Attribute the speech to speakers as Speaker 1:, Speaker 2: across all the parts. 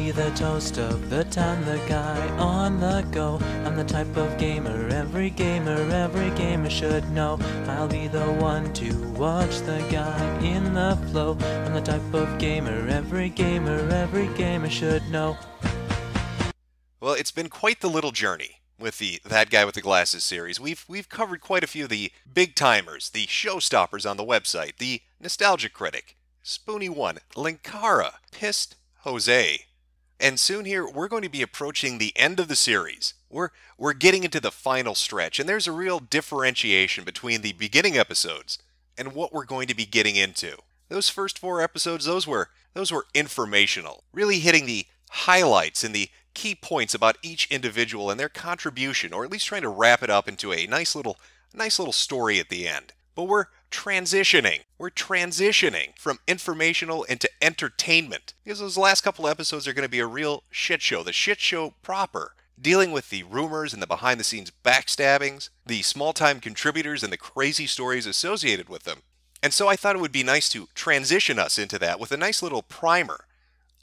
Speaker 1: be the toast of the town, the guy on the go. I'm the type of gamer every gamer should know. I'll be the one to watch the guy in the flow. I'm the type of gamer every gamer should know.
Speaker 2: Well, it's been quite the little journey with the That Guy with the Glasses series. We've covered quite a few of the big timers, the showstoppers on the website, the Nostalgia Critic, Spoony One, Linkara, Pissed Jose. And soon here, we're going to be approaching the end of the series. We're getting into the final stretch, and there's a real differentiation between the beginning episodes and what we're going to be getting into. Those first 4 episodes, those were informational, really hitting the highlights and the key points about each individual and their contribution, or at least trying to wrap it up into a nice little story at the end. But we're transitioning from informational into entertainment, because those last couple episodes are going to be a real shit show, the shit show proper, dealing with the rumors and the behind the scenes backstabbings, the small time contributors and the crazy stories associated with them. And so I thought it would be nice to transition us into that with a nice little primer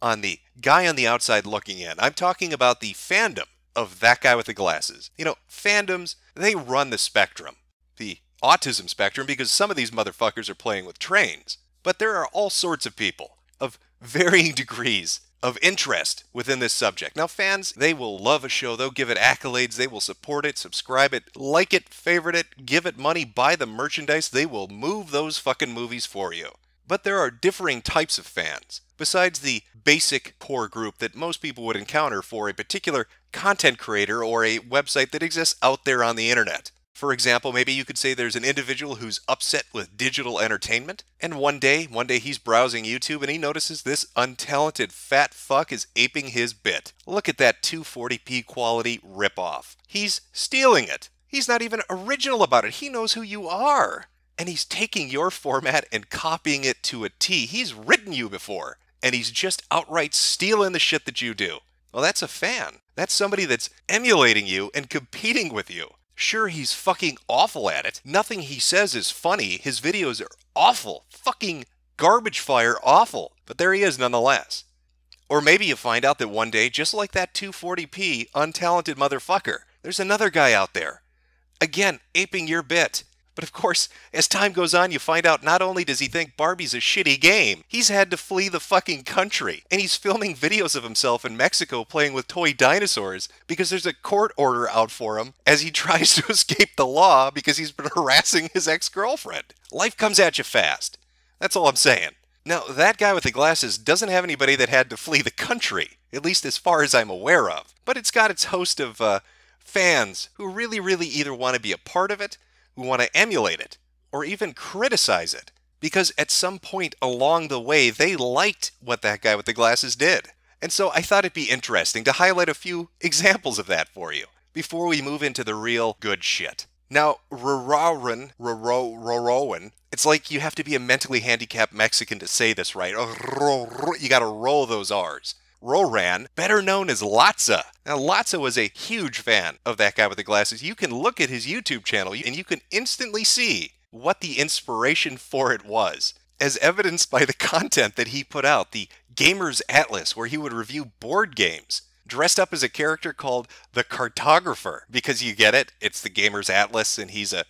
Speaker 2: on the guy on the outside looking in. I'm talking about the fandom of That Guy with the Glasses. You know, fandoms, they run the spectrum. The autism spectrum, because some of these motherfuckers are playing with trains. But there are all sorts of people of varying degrees of interest within this subject. Now, fans, they will love a show. They'll give it accolades. They will support it, subscribe it, like it, favorite it, give it money, buy the merchandise. They will move those fucking movies for you. But there are differing types of fans. Besides the basic core group that most people would encounter for a particular content creator or a website that exists out there on the internet. For example, maybe you could say there's an individual who's upset with digital entertainment, and one day he's browsing YouTube and he notices this untalented fat fuck is aping his bit. Look at that 240p quality ripoff. He's stealing it. He's not even original about it. He knows who you are. And he's taking your format and copying it to a T. He's written you before, and he's just outright stealing the shit that you do. Well, that's a fan. That's somebody that's emulating you and competing with you. Sure, he's fucking awful at it. Nothing he says is funny. His videos are awful. Fucking garbage fire awful. But there he is nonetheless. Or maybe you find out that one day, just like that 240p untalented motherfucker, there's another guy out there. Again, aping your bit. But of course, as time goes on, you find out not only does he think Barbie's a shitty game, he's had to flee the fucking country. And he's filming videos of himself in Mexico playing with toy dinosaurs because there's a court order out for him as he tries to escape the law because he's been harassing his ex-girlfriend. Life comes at you fast. That's all I'm saying. Now, That Guy with the Glasses doesn't have anybody that had to flee the country, at least as far as I'm aware of. But it's got its host of fans who really either want to be a part of it, who want to emulate it, or even criticize it, because at some point along the way they liked what That Guy with the Glasses did. And so I thought it'd be interesting to highlight a few examples of that for you, before we move into the real good shit. Now, Rowan, it's like you have to be a mentally handicapped Mexican to say this right. You gotta roll those R's. Roran, better known as Latza. Now, Latza was a huge fan of That Guy with the Glasses. You can look at his YouTube channel and you can instantly see what the inspiration for it was, as evidenced by the content that he put out, the Gamer's Atlas, where he would review board games, dressed up as a character called the Cartographer, because you get it, it's the Gamer's Atlas and he's a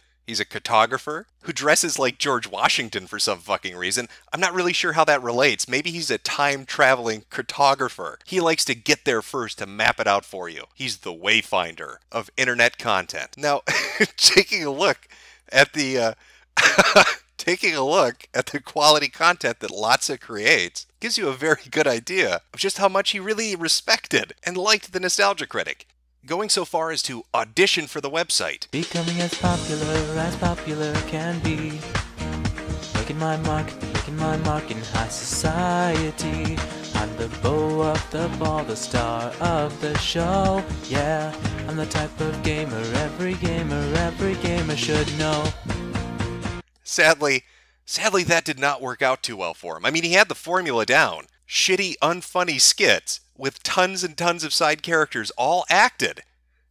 Speaker 2: cartographer who dresses like George Washington for some fucking reason. I'm not really sure how that relates. Maybe he's a time-traveling cartographer. He likes to get there first to map it out for you. He's the wayfinder of internet content. Now, taking a look at the quality content that Latza creates gives you a very good idea of just how much he really respected and liked the Nostalgia Critic, going so far as to audition for the website.
Speaker 1: Becoming as popular can be. Making my mark in high society. I'm the beau of the ball, the star of the show. Yeah, I'm the type of gamer every gamer should know.
Speaker 2: Sadly, that did not work out too well for him. I mean, he had the formula down. Shitty, unfunny skits with tons and tons of side characters, all acted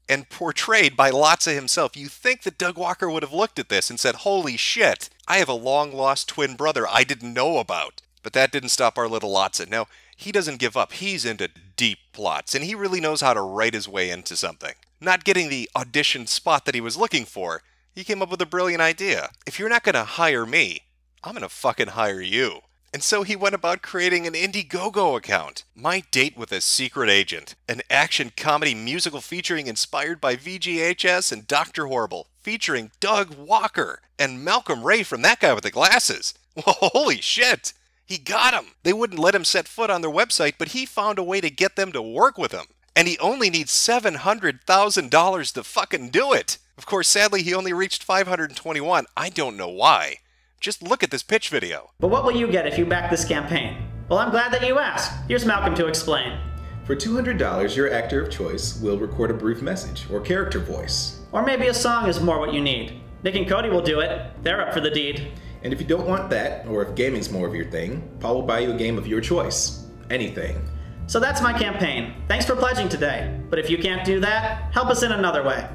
Speaker 2: and portrayed by Latza himself. You think that Doug Walker would have looked at this and said, holy shit, I have a long-lost twin brother I didn't know about. But that didn't stop our little Latza. Now, He doesn't give up. He's into deep plots, and he really knows how to write his way into something. Not getting the audition spot that he was looking for, he came up with a brilliant idea. If you're not going to hire me, I'm going to fucking hire you. And so he went about creating an Indiegogo account. My Date with a Secret Agent, an action comedy musical featuring inspired by VGHS and Dr. Horrible, featuring Doug Walker and Malcolm Ray from That Guy with the Glasses. Well, holy shit! He got him! They wouldn't let him set foot on their website, but he found a way to get them to work with him. And he only needs $700,000 to fucking do it! Of course, sadly, he only reached 521. I don't know why. Just look at this pitch video.
Speaker 3: But what will you get if you back this campaign? Well, I'm glad that you asked. Here's Malcolm to explain.
Speaker 4: For $200, your actor of choice will record a brief message or character voice.
Speaker 3: Or maybe a song is more what you need. Nick and Cody will do it. They're up for the deed.
Speaker 4: And if you don't want that, or if gaming's more of your thing, Paul will buy you a game of your choice. Anything.
Speaker 3: So that's my campaign. Thanks for pledging today. But if you can't do that, help us in another way.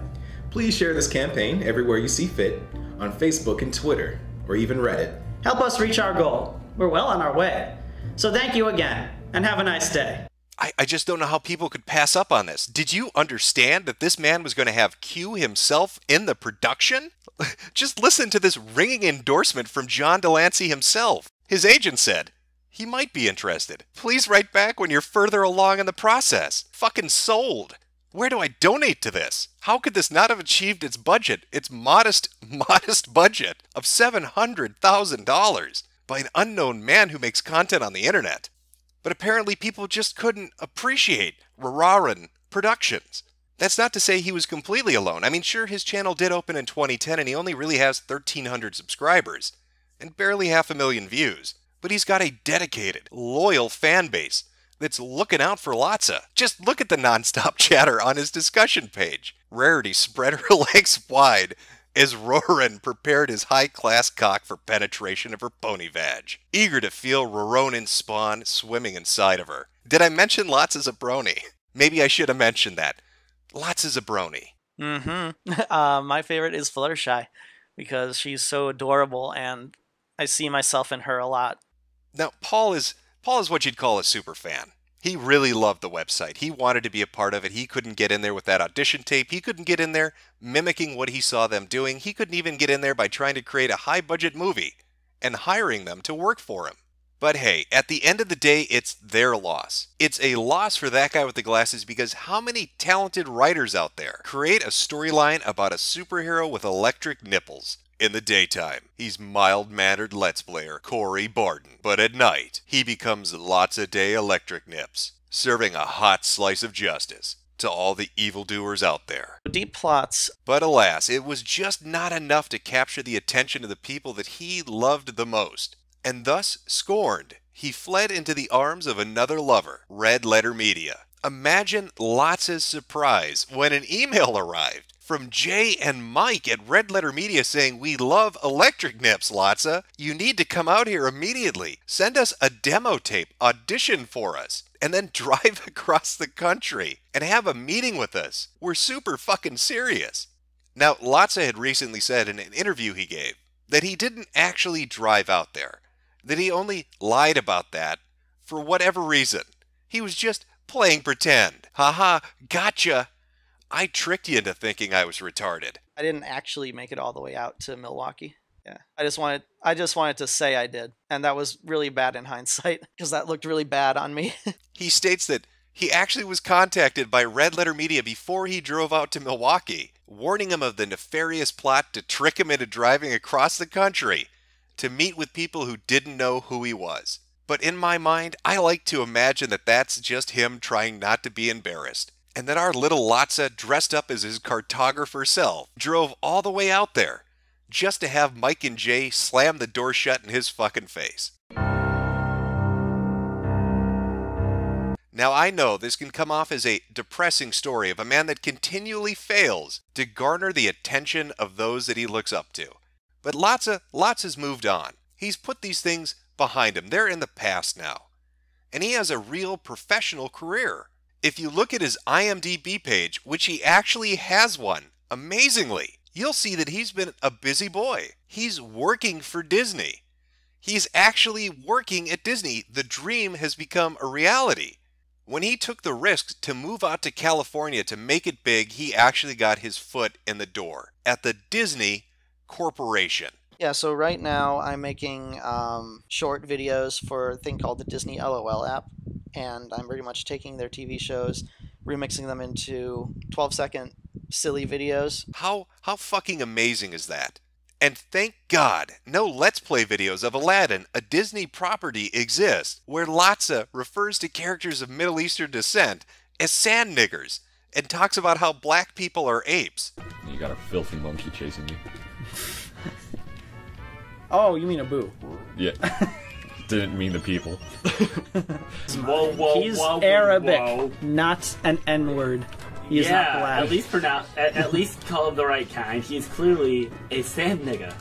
Speaker 4: Please share this campaign everywhere you see fit, on Facebook and Twitter, or even Reddit.
Speaker 3: Help us reach our goal. We're well on our way. So thank you again, and have a nice day.
Speaker 2: I just don't know how people could pass up on this. Did you understand that this man was going to have Q himself in the production? Just listen to this ringing endorsement from John Delancey himself. His agent said, he might be interested. Please write back when you're further along in the process. Fucking sold. Where do I donate to this? How could this not have achieved its budget, its modest budget of $700,000 by an unknown man who makes content on the internet? But apparently people just couldn't appreciate Rararan Productions. That's not to say he was completely alone. I mean, sure, his channel did open in 2010 and he only really has 1,300 subscribers and barely 500,000 views. But he's got a dedicated, loyal fan base that's looking out for Lotsa. Just look at the nonstop chatter on his discussion page. Rarity spread her legs wide as Roran prepared his high-class cock for penetration of her pony vag, eager to feel Roronan's spawn swimming inside of her. Did I mention Lotsa's a brony? Maybe I should have mentioned that. Lotsa's a brony.
Speaker 5: My favorite is Fluttershy because she's so adorable and I see myself in her a lot.
Speaker 2: Now, Paul is what you'd call a super fan. He really loved the website. He wanted to be a part of it. He couldn't get in there with that audition tape. He couldn't get in there mimicking what he saw them doing. He couldn't even get in there by trying to create a high-budget movie and hiring them to work for him. But hey, at the end of the day, it's their loss. It's a loss for That Guy with the Glasses because how many talented writers out there create a storyline about a superhero with electric nipples? In the daytime, he's mild-mannered Let's Player Corey Barton, but at night, he becomes Lotsa Day Electric Nips, serving a hot slice of justice to all the evildoers out there.
Speaker 5: Deep plots.
Speaker 2: But alas, it was just not enough to capture the attention of the people that he loved the most, and thus scorned, he fled into the arms of another lover, Red Letter Media. Imagine Lotsa's surprise when an email arrived from Jay and Mike at Red Letter Media saying, "We love electric nips, Lotsa. You need to come out here immediately. Send us a demo tape, audition for us, and then drive across the country and have a meeting with us. We're super fucking serious." Now, Lotsa had recently said in an interview he gave that he didn't actually drive out there, that he only lied about that for whatever reason. He was just playing pretend. Haha, gotcha. I tricked you into thinking I was retarded.
Speaker 5: I didn't actually make it all the way out to Milwaukee. Yeah, I just wanted to say I did, and that was really bad in hindsight because that looked really bad on me.
Speaker 2: He states that he actually was contacted by Red Letter Media before he drove out to Milwaukee, warning him of the nefarious plot to trick him into driving across the country to meet with people who didn't know who he was. But in my mind, I like to imagine that that's just him trying not to be embarrassed, and that our little Lotsa, dressed up as his cartographer self, drove all the way out there just to have Mike and Jay slam the door shut in his fucking face. Now I know this can come off as a depressing story of a man that continually fails to garner the attention of those that he looks up to. But Lotsa's moved on. He's put these things behind him. They're in the past now. And he has a real professional career. If you look at his IMDb page, which he actually has one, amazingly, you'll see that he's been a busy boy. He's working for Disney. He's actually working at Disney. The dream has become a reality. When he took the risk to move out to California to make it big, he actually got his foot in the door at the Disney Corporation.
Speaker 5: Yeah, so right now I'm making short videos for a thing called the Disney LOL app, and I'm pretty much taking their TV shows, remixing them into 12-second silly videos.
Speaker 2: How fucking amazing is that? And thank God, no Let's Play videos of Aladdin, a Disney property, exist where Lotsa refers to characters of Middle Eastern descent as sand niggers and talks about how black people are apes.
Speaker 6: You got a filthy monkey chasing you.
Speaker 3: Oh, you mean a boo?
Speaker 6: Yeah. Didn't mean the people.
Speaker 3: He's Arabic, not an N-word. He is not black.
Speaker 7: At least call him the right kind. He's clearly a sand nigga.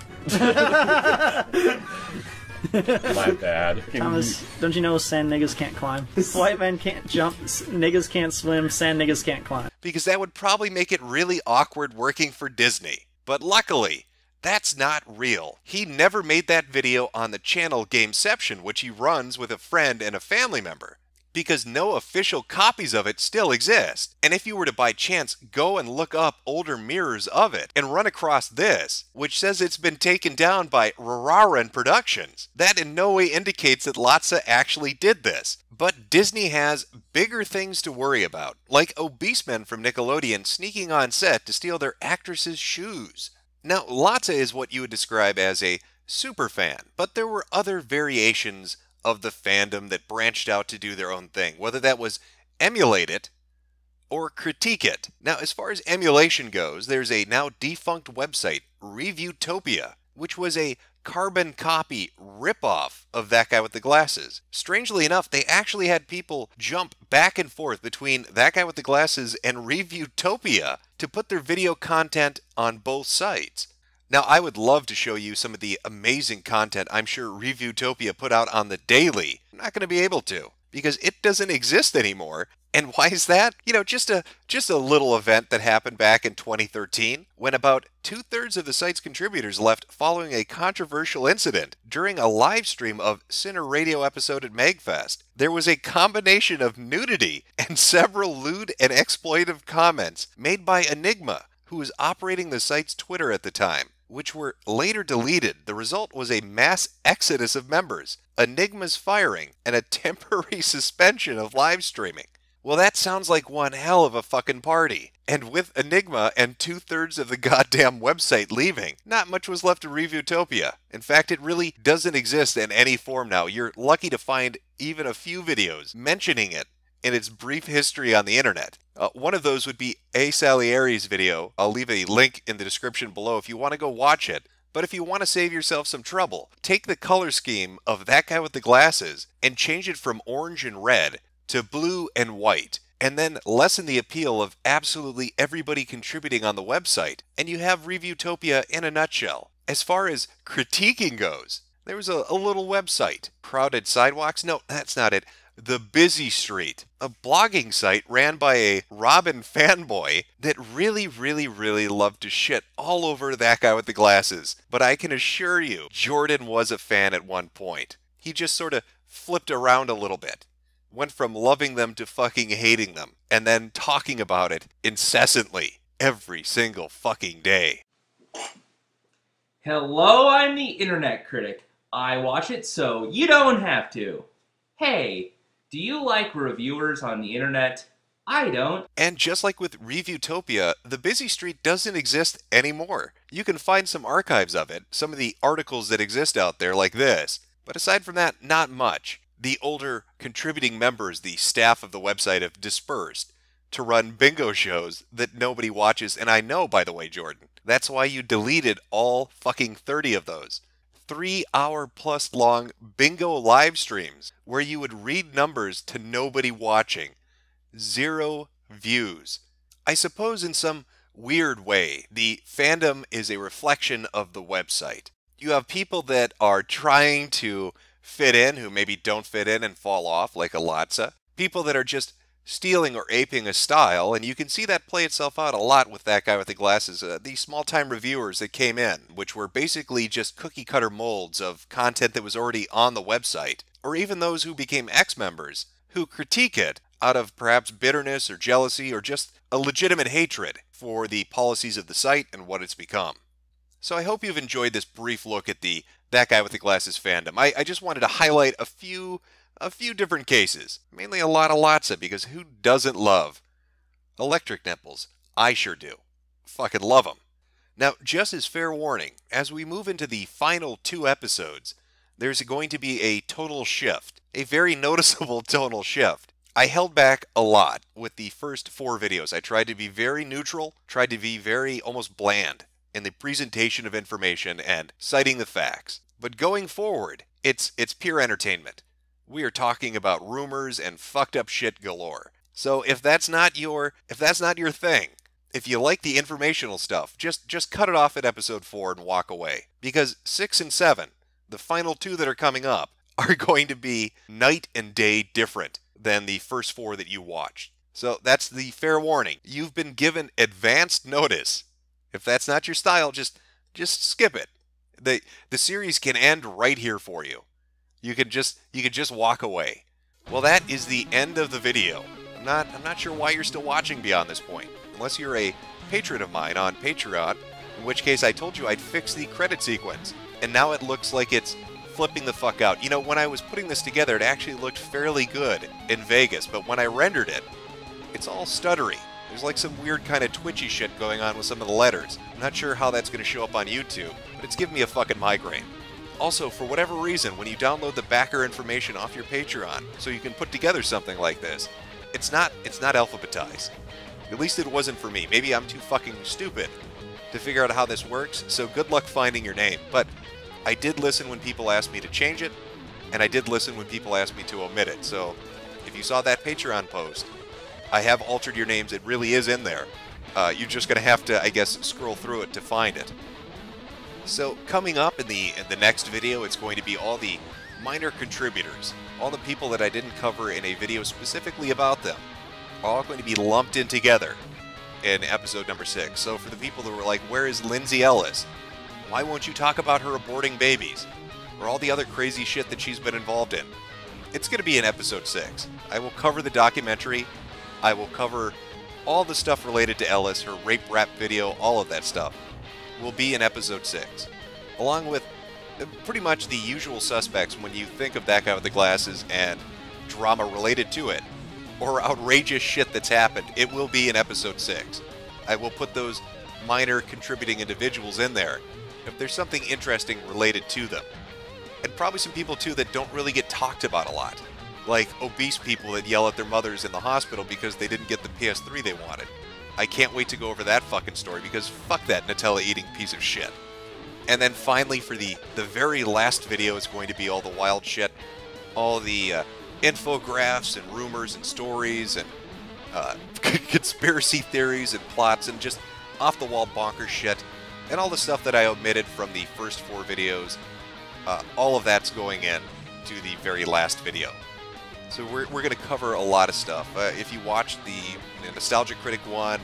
Speaker 6: My bad.
Speaker 3: Thomas, don't you know sand niggas can't climb? White men can't jump, niggas can't swim, sand niggas can't climb.
Speaker 2: Because that would probably make it really awkward working for Disney. But luckily, that's not real. He never made that video on the channel Gameception, which he runs with a friend and a family member, because no official copies of it still exist. And if you were to by chance go and look up older mirrors of it and run across this, which says it's been taken down by Rararan Productions, that in no way indicates that Lotsa actually did this. But Disney has bigger things to worry about, like obese men from Nickelodeon sneaking on set to steal their actresses' shoes. Now, Lotsa is what you would describe as a super fan, but there were other variations of the fandom that branched out to do their own thing, whether that was emulate it or critique it. Now, as far as emulation goes, there's a now defunct website, Reviewtopia, which was a carbon copy ripoff of That Guy with the Glasses. Strangely enough, they actually had people jump back and forth between That Guy with the Glasses and Reviewtopia to put their video content on both sites. Now, I would love to show you some of the amazing content I'm sure Reviewtopia put out on the daily. I'm not going to be able to, because it doesn't exist anymore. And why is that? You know, just a little event that happened back in 2013, when about 2/3 of the site's contributors left following a controversial incident during a live stream of Sinner Radio episode at MagFest. There was a combination of nudity and several lewd and exploitive comments made by Enigma, who was operating the site's Twitter at the time, which were later deleted. The result was a mass exodus of members, Enigma's firing, and a temporary suspension of live streaming. Well, that sounds like one hell of a fucking party. And with Enigma and 2/3 of the goddamn website leaving, not much was left of Reviewtopia. In fact, it really doesn't exist in any form now. You're lucky to find even a few videos mentioning it in its brief history on the internet. One of those would be A. Salieri's video. I'll leave a link in the description below if you want to go watch it. But if you want to save yourself some trouble, take the color scheme of That Guy with the Glasses and change it from orange and red to blue and white, and then lessen the appeal of absolutely everybody contributing on the website, and you have Reviewtopia in a nutshell. As far as critiquing goes, there was a little website, Crowded Sidewalks? No, that's not it. The Busy Street, a blogging site ran by a Robin fanboy that really loved to shit all over That Guy with the Glasses. But I can assure you, Jordan was a fan at one point. He just sort of flipped around a little bit. Went from loving them to fucking hating them, and then talking about it incessantly every single fucking day.
Speaker 8: Hello, I'm the Internet Critic. I watch it so you don't have to. Hey, do you like reviewers on the internet? I don't.
Speaker 2: And just like with Reviewtopia, the Busy Street doesn't exist anymore. You can find some archives of it, some of the articles that exist out there like this, but aside from that, not much. The older contributing members, the staff of the website, have dispersed to run bingo shows that nobody watches. And I know, by the way, Jordan, that's why you deleted all fucking 30 of those 3-hour-plus long bingo live streams where you would read numbers to nobody watching. 0 views. I suppose in some weird way, the fandom is a reflection of the website. You have people that are trying to fit in, who maybe don't fit in and fall off, like a Lotsa. People that are just stealing or aping a style, and you can see that play itself out a lot with that guy with the glasses. The small-time reviewers that came in, which were basically just cookie-cutter molds of content that was already on the website, or even those who became ex-members, who critique it out of perhaps bitterness or jealousy or just a legitimate hatred for the policies of the site and what it's become. So I hope you've enjoyed this brief look at the That Guy with the Glasses fandom. I just wanted to highlight a few different cases, mainly a lot of Lotsa, because who doesn't love electric nipples? I sure do. Fucking love them. Now, just as fair warning, as we move into the final 2 episodes, there's going to be a tonal shift, a very noticeable tonal shift. I held back a lot with the first 4 videos. I tried to be very neutral, tried to be very almost bland in the presentation of information and citing the facts. But going forward, it's pure entertainment. We are talking about rumors and fucked up shit galore. So if that's not your thing, if you like the informational stuff, just cut it off at episode 4 and walk away. Because 6 and 7, the final 2 that are coming up, are going to be night and day different than the first 4 that you watched. So that's the fair warning. You've been given advanced notice. If that's not your style, just skip it. The series can end right here for you. You could just walk away. Well, that is the end of the video. I'm not sure why you're still watching beyond this point, unless you're a patron of mine on Patreon, in which case I told you I'd fix the credit sequence, and now it looks like it's flipping the fuck out. You know, when I was putting this together, it actually looked fairly good in Vegas, but when I rendered it, it's all stuttery. There's like some weird kind of twitchy shit going on with some of the letters. I'm not sure how that's going to show up on YouTube, but it's giving me a fucking migraine. Also, for whatever reason, when you download the backer information off your Patreon so you can put together something like this, it's not alphabetized. At least it wasn't for me. Maybe I'm too fucking stupid to figure out how this works, so good luck finding your name. But I did listen when people asked me to change it, and I did listen when people asked me to omit it. So if you saw that Patreon post, I have altered your names. It really is in there. You're just going to have to, I guess, scroll through it to find it. So coming up in the next video, it's going to be all the minor contributors, all the people that I didn't cover in a video specifically about them, are all going to be lumped in together in episode number 6. So for the people that were like, where is Lindsay Ellis? Why won't you talk about her aborting babies? Or all the other crazy shit that she's been involved in? It's going to be in episode 6. I will cover the documentary. I will cover all the stuff related to Ellis, her rape rap video, all of that stuff will be in episode 6. Along with pretty much the usual suspects when you think of That Guy with the Glasses and drama related to it, or outrageous shit that's happened, it will be in episode 6. I will put those minor contributing individuals in there if there's something interesting related to them. And probably some people too that don't really get talked about a lot. Like obese people that yell at their mothers in the hospital because they didn't get the PS3 they wanted. I can't wait to go over that fucking story because fuck that Nutella-eating piece of shit. And then finally for the very last video is going to be all the wild shit. All the infographs and rumors and stories and conspiracy theories and plots and just off-the-wall bonkers shit. And all the stuff that I omitted from the first 4 videos. All of that's going in to the very last video. So we're going to cover a lot of stuff. If you watched the Nostalgia Critic one,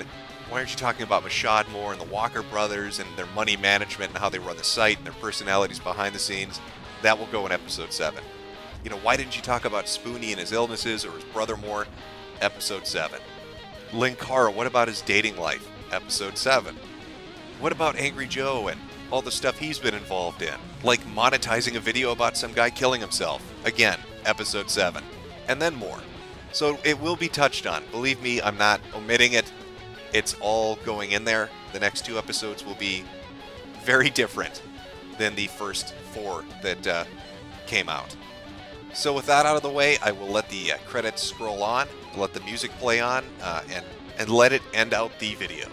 Speaker 2: why aren't you talking about Mashad more and the Walker brothers and their money management and how they run the site and their personalities behind the scenes? That will go in episode 7. You know, why didn't you talk about Spoonie and his illnesses or his brother more? Episode 7. Linkara, what about his dating life? Episode 7. What about Angry Joe and all the stuff he's been involved in? Like monetizing a video about some guy killing himself. Again, episode 7. And then more. So it will be touched on. Believe me, I'm not omitting it. It's all going in there. The next 2 episodes will be very different than the first 4 that came out. So with that out of the way, I will let the credits scroll on, let the music play on, and let it end out the video.